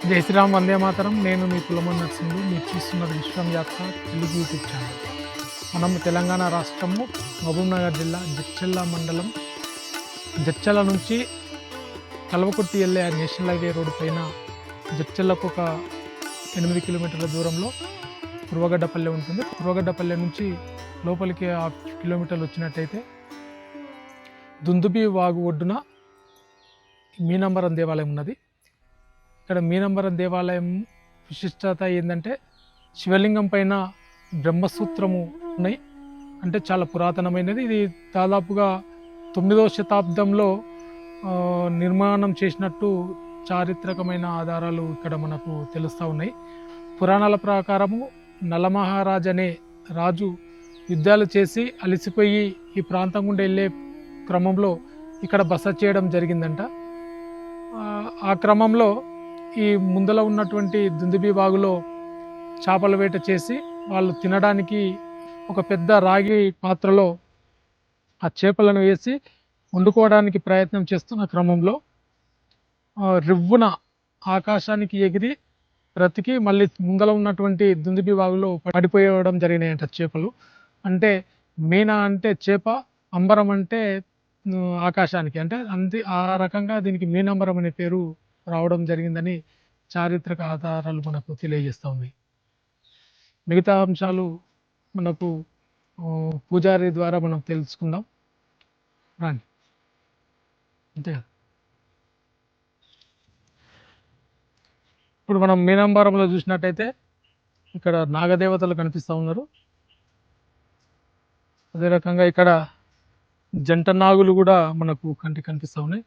జై శ్రీరామ్, వందే మాతరం. నేను మీ పులమన్ నర్సింహులు. మీరు చూస్తున్నది విశ్వం యాత్ర తెలుగు యూట్యూబ్ ఛానల్. మనం తెలంగాణ రాష్ట్రము మహబూబ్నగర్ జిల్లా జడ్చర్ల మండలం, జడ్చర్ల నుంచి కల్వకుర్తి వెళ్ళే నేషనల్ హైవే రోడ్డు పైన జడ్చర్లకు ఒక 8 కిలోమీటర్ల దూరంలో కురువగడ్డపల్లె ఉంటుంది. కురువగడ్డపల్లె నుంచి లోపలికి 1/2 కిలోమీటర్లు వచ్చినట్టయితే దుందుబి వాగు ఒడ్డున మీనంబరం దేవాలయం ఉన్నది. ఇక్కడ మీనంబరం దేవాలయం విశిష్టత ఏంటంటే శివలింగం పైన బ్రహ్మసూత్రము ఉన్నాయి. అంటే చాలా పురాతనమైనది. ఇది దాదాపుగా 9వ శతాబ్దంలో నిర్మాణం చేసినట్టు చారిత్రకమైన ఆధారాలు ఇక్కడ మనకు తెలుస్తూ ఉన్నాయి. పురాణాల ప్రకారము నలమహారాజ్ అనే రాజు యుద్ధాలు చేసి అలసిపోయి ఈ ప్రాంతం గుండా వెళ్ళే క్రమంలో ఇక్కడ బస చేయడం జరిగిందంట. ఆ క్రమంలో ఈ ముందల ఉన్నటువంటి దుందుబి వాగులో చేపల వేట చేసి వాళ్ళు తినడానికి ఒక పెద్ద రాగి పాత్రలో ఆ చేపలను వేసి వండుకోవడానికి ప్రయత్నం చేస్తున్న క్రమంలో రివ్వున ఆకాశానికి ఎగిరి బ్రతికి మళ్ళీ ముందల ఉన్నటువంటి దుందుబి వాగులో పడిపోయడం జరిగినాయంట చేపలు. అంటే మీనా అంటే చేప, అంబరం అంటే ఆకాశానికి, అంటే ఆ రకంగా దీనికి మీనంబరం అనే పేరు రావడం జరిగిందని చారిత్రక ఆధారాలు మనకు తెలియజేస్తూ ఉన్నాయి. మిగతా అంశాలు మనకు పూజారి ద్వారా మనం తెలుసుకుందాం. రాండి. అంతే కదా. ఇప్పుడు మనం మీనంబరంలో చూసినట్టయితే ఇక్కడ నాగదేవతలు కనిపిస్తూ ఉన్నారు. అదే రకంగా ఇక్కడ జంట నాగులు కూడా మనకు కంటికి కనిపిస్తూ ఉన్నాయి.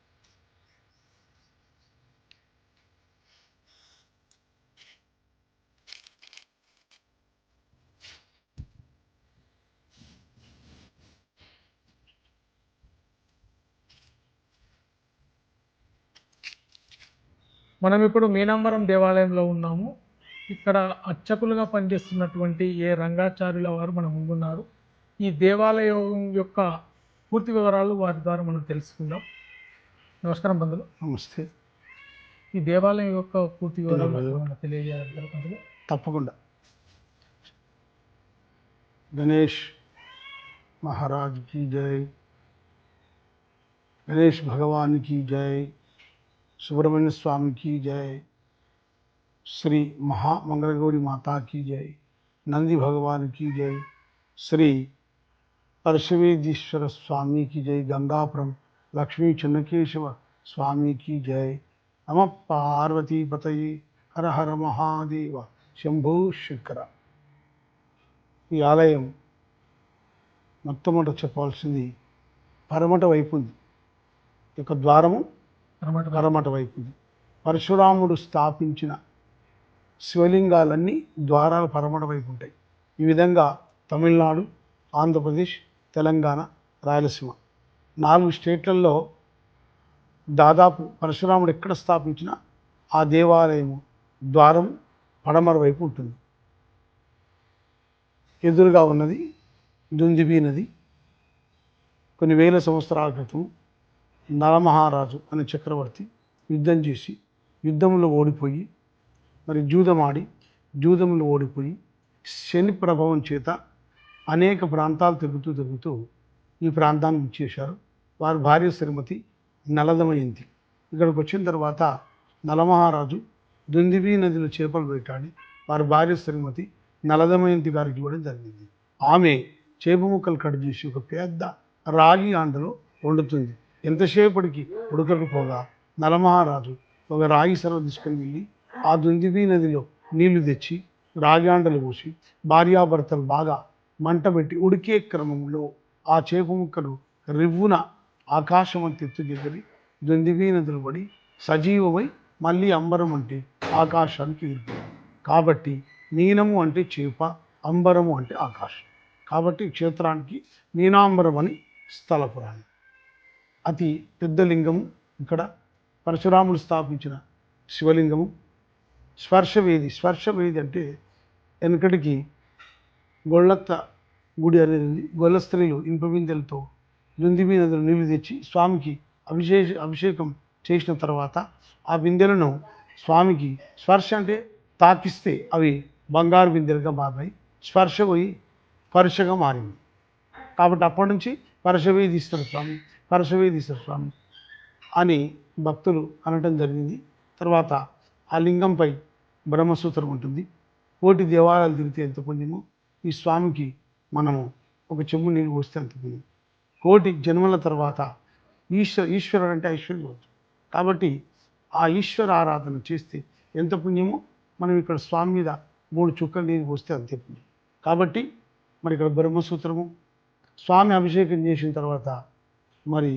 మనం ఇప్పుడు మీనంబరం దేవాలయంలో ఉన్నాము. ఇక్కడ అర్చకులుగా పనిచేస్తున్నటువంటి రంగాచార్యుల వారు మనం ముందున్నారు. ఈ దేవాలయం యొక్క పూర్తి వివరాలు వారి ద్వారా మనం తెలుసుకుందాం. నమస్కారం బంధువులు. నమస్తే. ఈ దేవాలయం యొక్క పూర్తి వివరాలు తెలియజేయాలి. తప్పకుండా. గణేష్ మహారాజ్ की जय, गणेश भगवान की जय, सुब्रमण्य स्वामी की जय, श्री महामंगलगौरी माता की जय, नंदी भगवान की जय, श्री परशुवेदीश्वर स्वामी की जय, गंगापुरम लक्ष्मी चन्नकेशव स्वामी की जय. नमः पार्वती पतये, हर हर महादेव, शंभो శంకర. ఈ ఆలయం మొట్టమొదట చెప్పాల్సింది పరమట వైపు ఉంది. యొక్క ద్వారము పరమట వైపు ఉంది. పరశురాముడు స్థాపించిన శివలింగాలన్నీ ద్వారాల పరమట వైపు ఉంటాయి. ఈ విధంగా తమిళనాడు, ఆంధ్రప్రదేశ్, తెలంగాణ, రాయలసీమ 4 స్టేట్లలో దాదాపు పరశురాముడు ఎక్కడ స్థాపించినా ఆ దేవాలయము ద్వారం పడమర వైపు ఉంటుంది. ఎదురుగా ఉన్నది దుందుబి నది. కొన్ని వేల సంవత్సరాల క్రితం నలమహారాజు అనే చక్రవర్తి యుద్ధం చేసి యుద్ధంలో ఓడిపోయి, మరి జూదంలో ఓడిపోయి శని ప్రభావం చేత అనేక ప్రాంతాలు తిరుగుతూ ఈ ప్రాంతాన్ని ఇచ్చేశారు. వారి భార్య శ్రీమతి నలదమయంతి. ఇక్కడికి వచ్చిన తర్వాత నలమహారాజు దుందుబి నదిలో చేపలు వేటాడి వారి భార్య శ్రీమతి నలదమయంతి గారికి ఇవ్వడం జరిగింది. ఆమె చేప ముక్కలు కట్ చేసి ఒక పెద్ద రాగి ఆండలో వండుతుంది. ఎంతసేపటికి ఉడకకపోగా నలమహారాజు ఒక రాగి సర్వ తీసుకొని వెళ్ళి ఆ దుందుబి నదిలో నీళ్లు తెచ్చి రాగి ఆండలు పోసి భార్యాభర్తలు బాగా మంట పెట్టి ఉడికే క్రమంలో ఆ చేప ముక్కలు రివ్వున ఆకాశం అంత ఎత్తుకెదిరి దుందుబి నదులు పడి సజీవమై మళ్ళీ అంబరం అంటే ఆకాశానికి ఎగిరిపోయింది. కాబట్టి మీనము అంటే చేప, అంబరము అంటే ఆకాశం. కాబట్టి క్షేత్రానికి మీనాంబరం అని స్థల పురాణం. అతి పెద్ద లింగము ఇక్కడ పరశురాముడు స్థాపించిన శివలింగము. స్పర్శవేది అంటే వెనకటికి గొళ్ళత్త గుడి అనేది గొల్ల స్త్రీలు ఇనుప బిందెలతో దుందుబి నదిలో నీళ్లు తెచ్చి స్వామికి అభిషేకం చేసిన తర్వాత ఆ బిందెలను స్వామికి స్పర్శ అంటే తాకిస్తే అవి బంగారు బిందెలుగా మారాయి, స్పర్శ పోయి పరుషగా మారింది. కాబట్టి అప్పటి నుంచి పరశవేదీశ్వర స్వామి, పరశవేదీశ్వర స్వామి అని భక్తులు అనటం జరిగింది. తర్వాత ఆ లింగంపై బ్రహ్మసూత్రం ఉంటుంది. కోటి దేవాలయాలు తిరిగితే ఎంత పుణ్యమో ఈ స్వామికి మనము ఒక చెంబు నీళ్ళు పోస్తే అంత పుణ్యం. కోటి జన్మల తర్వాత ఈశ్వరుడు అంటే ఐశ్వర్యవంతుడు కాబట్టి ఆ ఈశ్వర ఆరాధన చేస్తే ఎంత పుణ్యమో మనం ఇక్కడ స్వామి మీద 3 చుక్కలు నీళ్ళు పోస్తే అంతే పుణ్యం. కాబట్టి మరి ఇక్కడ బ్రహ్మసూత్రము, స్వామి అభిషేకం చేసిన తర్వాత మరి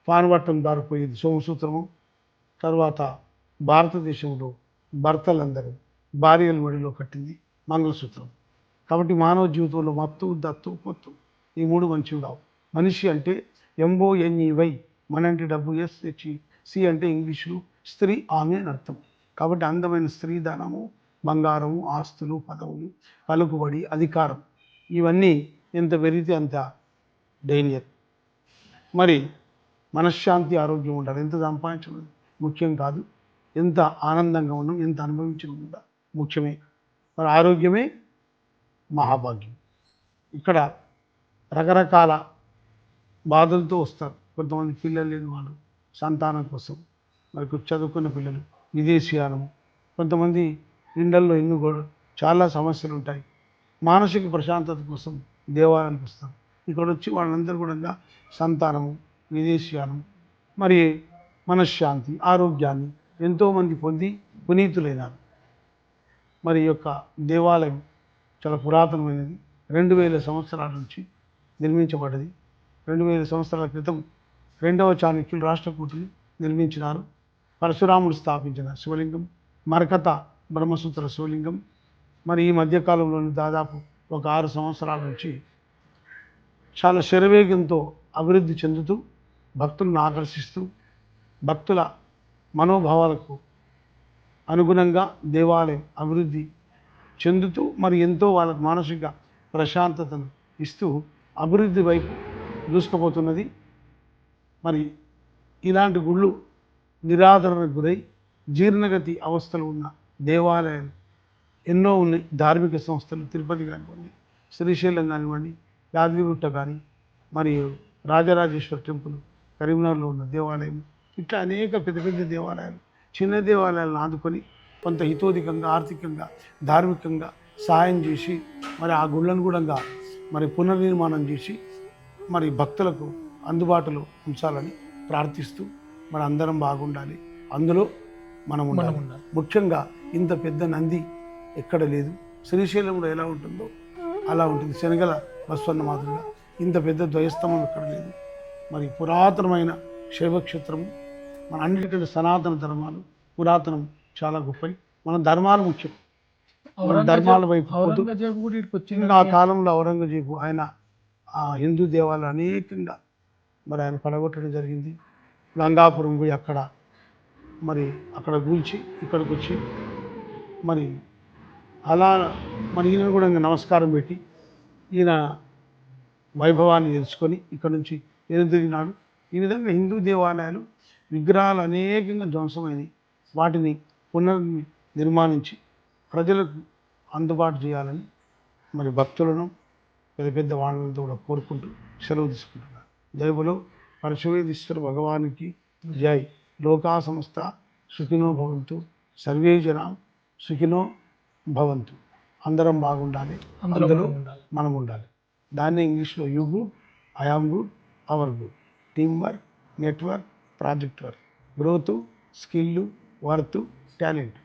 పానవట్టం దారిపోయేది సోమసూత్రము. తర్వాత భారతదేశంలో భర్తలందరూ భార్యల మెడలో కట్టింది మంగళసూత్రం. కాబట్టి మానవ జీవితంలో మత్తు, దత్తు, పొత్తు ఈ 3 మంచివి కావు. మనిషి అంటే MONEY, మన అంటే WSHE, సి అంటే ఇంగ్లీషులో స్త్రీ, ఆమె అని అర్థం. కాబట్టి అందమైన స్త్రీ ధనము, బంగారము, ఆస్తులు, పదవులు, పలుకుబడి, అధికారం ఇవన్నీ ఎంత పెరిగితే అంత డేంజర్. మరి మనశ్శాంతి, ఆరోగ్యం ఉండాలి. ఎంత సంపాదించడం ముఖ్యం కాదు, ఎంత ఆనందంగా ఉన్నాం, ఎంత అనుభవించడం కూడా ముఖ్యమే. మరి ఆరోగ్యమే మహాభాగ్యం. ఇక్కడ రకరకాల బాధలతో వస్తారు. కొంతమంది పిల్లలు లేని వాళ్ళు సంతానం కోసం, మరి చదువుకున్న పిల్లలు విదేశీయానము, కొంతమంది ఇండల్లో ఎన్నో కూడా చాలా సమస్యలు ఉంటాయి. మానసిక ప్రశాంతత కోసం దేవాలయానికి వస్తారు. ఇక్కడ వచ్చి వాళ్ళందరూ కూడా సంతానము, విదేశీయానం, మరి మనశ్శాంతి, ఆరోగ్యాన్ని ఎంతోమంది పొంది పునీతులైనారు. మరి ఈ యొక్క దేవాలయం చాలా పురాతనమైనది. 2000 సంవత్సరాల నుంచి నిర్మించబడ్డది. 2000 సంవత్సరాల క్రితం 2వ చాణక్యులు రాష్ట్రకూటులు నిర్మించినారు. పరశురాముడు స్థాపించిన శివలింగం, మరకత బ్రహ్మసూత్ర శివలింగం. మరి ఈ మధ్యకాలంలోని దాదాపు ఒక 6 సంవత్సరాల నుంచి చాలా శరవేగంతో అభివృద్ధి చెందుతూ భక్తులను ఆకర్షిస్తూ భక్తుల మనోభావాలకు అనుగుణంగా దేవాలయం అభివృద్ధి చెందుతూ మరి ఎంతో వాళ్ళకు మానసిక ప్రశాంతతను ఇస్తూ అభివృద్ధి వైపు దూసుకుపోతున్నది. మరి ఇలాంటి గుళ్ళు నిరాదరణకు గురై జీర్ణగతి అవస్థలు ఉన్న దేవాలయాలు ఎన్నో ఉన్నాయి. ధార్మిక సంస్థలు తిరుపతి కానివ్వండి, శ్రీశైలం కానివ్వండి, యాదగిరిగుట్ట కానీ, మరియు రాజరాజేశ్వర టెంపుల్ కరీంనగర్లో ఉన్న దేవాలయం, ఇట్లా అనేక పెద్ద పెద్ద దేవాలయాలు, చిన్న దేవాలయాలను ఆదుకొని కొంత హితోధికంగా, ఆర్థికంగా, ధార్మికంగా సహాయం చేసి మరి ఆ గుళ్ళను కూడా మరి పునర్నిర్మాణం చేసి మరి భక్తులకు అందుబాటులో ఉంచాలని ప్రార్థిస్తూ మన అందరం బాగుండాలి. అందులో మనం ఉండాలి. ముఖ్యంగా ఇంత పెద్ద నంది ఎక్కడ లేదు. శ్రీశైలంలో ఎలా ఉంటుందో అలా ఉంటుంది. శనగల బస్వన్న మాదిరిగా ఇంత పెద్ద ద్వయస్తంభం ఎక్కడ లేదు. మరి పురాతనమైన శైవక్షేత్రము. మన అన్నిటికంటే సనాతన ధర్మాలు పురాతనం చాలా గొప్పవి. మన ధర్మాలు ముఖ్యం. ధర్మాల వైపు ఆ కాలంలో ఔరంగజేబు ఆయన ఆ హిందూ దేవాలయాలు అనేకంగా మరి ఆయన పడగొట్టడం జరిగింది. గంగాపురం పోయి అక్కడ కూల్చి ఇక్కడికి వచ్చి మరి అలా మరి ఈయన కూడా నమస్కారం పెట్టి ఈయన వైభవాన్ని తెలుసుకొని ఇక్కడ నుంచి ఎదురుదిరిగినాడు. ఈ విధంగా హిందూ దేవాలయాలు విగ్రహాలు అనేకంగా ధ్వంసమైనవి. వాటిని పునర్నిర్మాణించి ప్రజలకు అందుబాటు చేయాలని మరి భక్తులను పెద్ద పెద్ద వాళ్ళతో కూడా కోరుకుంటూ సెలవు తీసుకుంటున్నారు. జైబులో పరశువేదీశ్వర భగవానికి జై. లోకా సంస్థ సుఖినో భవంతు, సర్వే జనా సుఖినో భవంతు. అందరం బాగుండాలి, అందులో మనం ఉండాలి. దాన్ని ఇంగ్లీష్లో you good, I am good, our good. Team work, network, project work, growth, skill, worth, talent.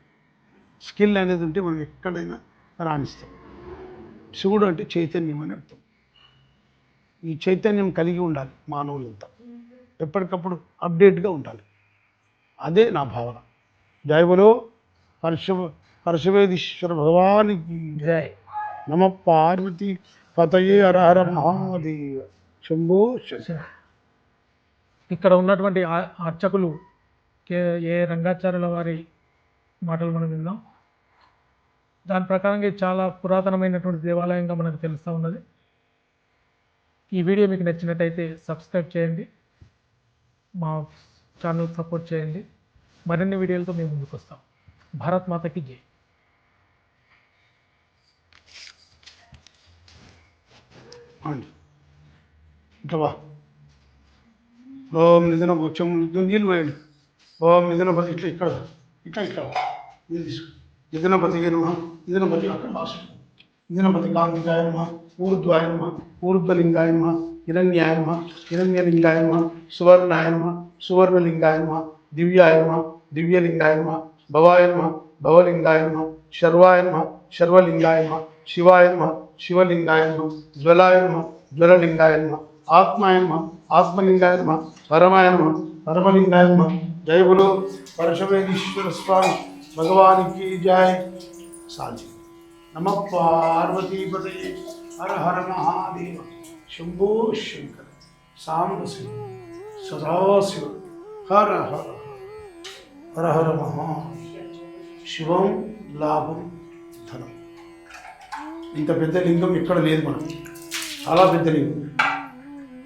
Skill అనేది ఉంటే మనం ఎక్కడైనా రాణిస్తాం. శివుడు అంటే చైతన్యం అని అర్థం. ఈ చైతన్యం కలిగి ఉండాలి మానవులంతా. ఎప్పటికప్పుడు అప్డేట్గా ఉండాలి. అదే నా భావన. జై బలో పరశువేదీశ్వర భగవానికి జై. నమ పార్వతి పతయే హర హర మహాదేవ శంభో శంకర. ఇక్కడ ఉన్నటువంటి అర్చకులు ఏ రంగాచార్యుల వారి మాటలు మనం విందాం. దాని ప్రకారంగా ఇది చాలా పురాతనమైనటువంటి దేవాలయంగా మనకు తెలుస్తూ ఉన్నది. ఈ వీడియో మీకు నచ్చినట్టయితే సబ్స్క్రైబ్ చేయండి, మా ఛానల్ సపోర్ట్ చేయండి. మరిన్ని వీడియోలతో మేము ముందుకు వస్తాం. భారత్ మాతకి జై. అండి ఇట్లా వా. ఓం నిధన కొంచెం నీళ్ళు పోయండి. ఓం నిధనపతి ఇట్లా ఇక్కడ ఇట్లా ఇట్లా నీళ్ళు తీసుకో. నిధనపతికి నమ. నిధనపతి అక్కడ భాష. నిధనపతి కాంతికాయ నమ. ఊర్ధ్వాయ నమ. ఊర్ధ్వలింగాయ నమ. హిరణ్యాయ నమ. హిరణ్యలింగాయ నమ. సువర్ణాయ నమ. సువర్ణలింగాయ నమ. దివ్యాయ నమ. దివ్యలింగాయ నమ. భవాయ నమ. భవలింగాయ నమ. శర్వాయ నమ. శర్వలింగాయ నమ. శివాయ నమ. శివలింగాయ నమ. జ్వలాయ నమ. జ్వలలింగాయ నమ. ఆత్మాయ నమ. ఆత్మలింగాయ నమ. పరమాయ నమ. పరమలింగాయ నమ. జయ బులో పరశువేదీశ్వర స్వామి భగవానికి జయ. సాజీ నమ పార్వతీపతే. హర హర మహాదేవ. శంభో శంకర. సాంబశివ సదాశివ. హర హర హర హర మహాదేవ. శివం లాభం ధనం. ఇంత పెద్ద లింగం ఎక్కడ లేదు మనం. చాలా పెద్ద లింగం.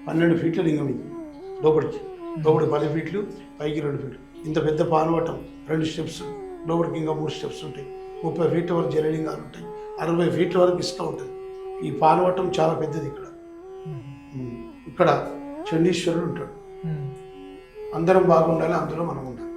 12 ఫీట్ల లింగం ఇది. లోపలికి 10 ఫీట్లు, పైకి 2 ఫీట్లు. ఇంత పెద్ద పానవటం 2 స్టెప్స్, లోపలికి ఇంకా 3 స్టెప్స్ ఉంటాయి. 30 ఫీట్ల వరకు జలలింగాలు ఉంటాయి. 60 ఫీట్ల వరకు ఇసుక ఉంటుంది. ఈ పానవటం చాలా పెద్దది. ఇక్కడ చండీశ్వరుడు ఉంటాడు. అందరం బాగుండాలి, అందులో మనం ఉండాలి.